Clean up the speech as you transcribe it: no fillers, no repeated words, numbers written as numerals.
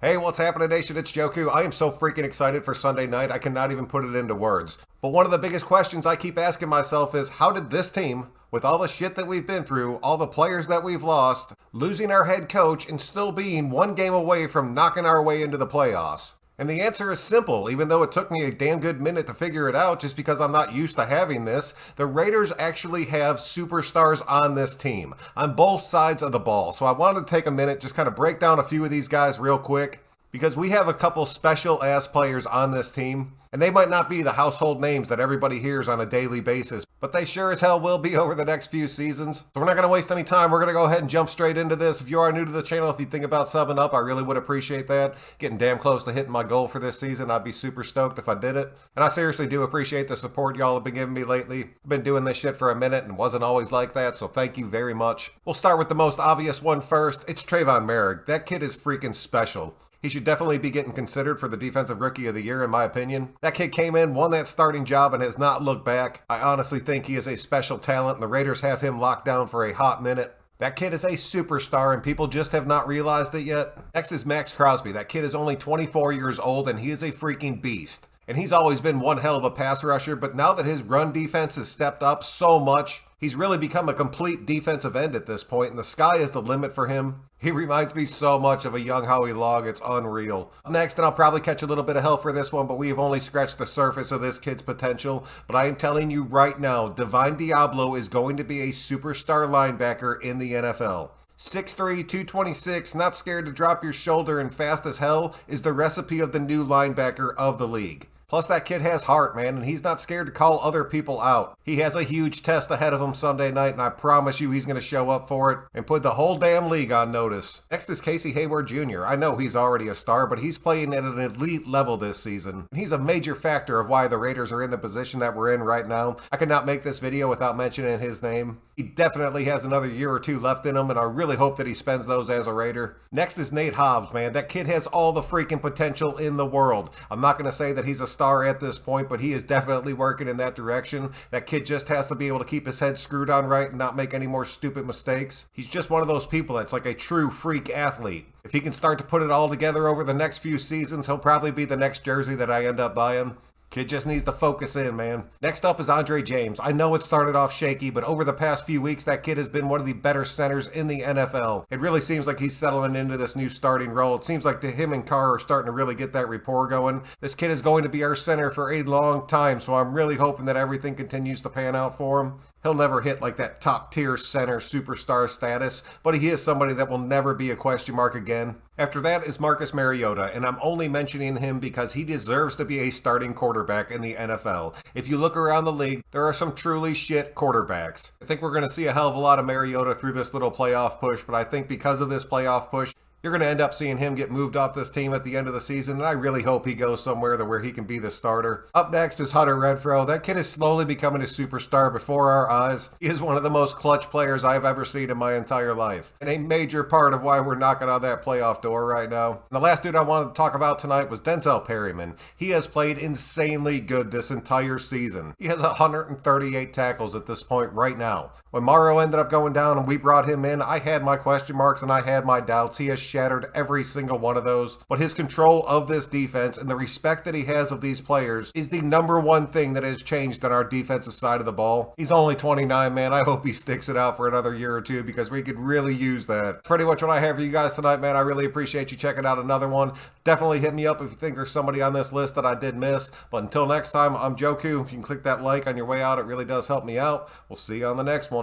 Hey, what's happening, Nation? It's Joku. I am so freaking excited for Sunday night, I cannot even put it into words. But one of the biggest questions I keep asking myself is, how did this team, with all the shit that we've been through, all the players that we've lost, losing our head coach, and still being one game away from knocking our way into the playoffs? And the answer is simple, even though it took me a damn good minute to figure it out just because I'm not used to having this. The Raiders actually have superstars on this team, on both sides of the ball. So I wanted to take a minute, just kind of break down a few of these guys real quick, because we have a couple special ass players on this team. And they might not be the household names that everybody hears on a daily basis, but they sure as hell will be over the next few seasons. So we're not going to waste any time. We're going to go ahead and jump straight into this. If you are new to the channel, if you think about subbing up, I really would appreciate that. Getting damn close to hitting my goal for this season. I'd be super stoked if I did it. And I seriously do appreciate the support y'all have been giving me lately. I've been doing this shit for a minute and wasn't always like that, so thank you very much. We'll start with the most obvious one first. It's Trayvon Merrick. That kid is freaking special. He should definitely be getting considered for the Defensive Rookie of the Year, in my opinion. That kid came in, won that starting job, and has not looked back. I honestly think he is a special talent, and the Raiders have him locked down for a hot minute. That kid is a superstar, and people just have not realized it yet. Next is Max Crosby. That kid is only 24 years old, and he is a freaking beast. And he's always been one hell of a pass rusher, but now that his run defense has stepped up so much, he's really become a complete defensive end at this point, and the sky is the limit for him. He reminds me so much of a young Howie Long, it's unreal. Next, and I'll probably catch a little bit of hell for this one, but we have only scratched the surface of this kid's potential. But I am telling you right now, Divine Diablo is going to be a superstar linebacker in the NFL. 6'3", 226, not scared to drop your shoulder and fast as hell is the recipe of the new linebacker of the league. Plus, that kid has heart, man, and he's not scared to call other people out. He has a huge test ahead of him Sunday night, and I promise you he's going to show up for it and put the whole damn league on notice. Next is Hayward Jr. I know he's already a star, but he's playing at an elite level this season. He's a major factor of why the Raiders are in the position that we're in right now. I could not make this video without mentioning his name. He definitely has another year or two left in him, and I really hope that he spends those as a Raider. Next is Nate Hobbs, man. That kid has all the freaking potential in the world. I'm not going to say that he's a star at this point, but he is definitely working in that direction. That kid just has to be able to keep his head screwed on right and not make any more stupid mistakes. He's just one of those people that's like a true freak athlete. If he can start to put it all together over the next few seasons, he'll probably be the next jersey that I end up buying. Kid just needs to focus in, man. Next up is Andre James. I know it started off shaky, but over the past few weeks, that kid has been one of the better centers in the NFL. It really seems like he's settling into this new starting role. It seems like him and Carr are starting to really get that rapport going. This kid is going to be our center for a long time, so I'm really hoping that everything continues to pan out for him. He'll never hit like that top tier center superstar status, but he is somebody that will never be a question mark again. After that is Marcus Mariota, and I'm only mentioning him because he deserves to be a starting quarterback in the NFL. If you look around the league, there are some truly shit quarterbacks. I think we're going to see a hell of a lot of Mariota through this little playoff push, but I think because of this playoff push, you're going to end up seeing him get moved off this team at the end of the season, and I really hope he goes somewhere where he can be the starter. Up next is Hunter Renfrow. That kid is slowly becoming a superstar before our eyes. He is one of the most clutch players I've ever seen in my entire life, and a major part of why we're knocking on that playoff door right now. And the last dude I wanted to talk about tonight was Denzel Perryman. He has played insanely good this entire season. He has 138 tackles at this point right now. When Morrow ended up going down and we brought him in, I had my question marks and I had my doubts. He has shattered every single one of those. But his control of this defense and the respect that he has of these players is the number one thing that has changed on our defensive side of the ball. He's only 29, man. I hope he sticks it out for another year or two because we could really use that. Pretty much what I have for you guys tonight, man. I really appreciate you checking out another one. Definitely hit me up if you think there's somebody on this list that I did miss. But until next time, I'm Joku. If you can click that like on your way out, it really does help me out. We'll see you on the next one.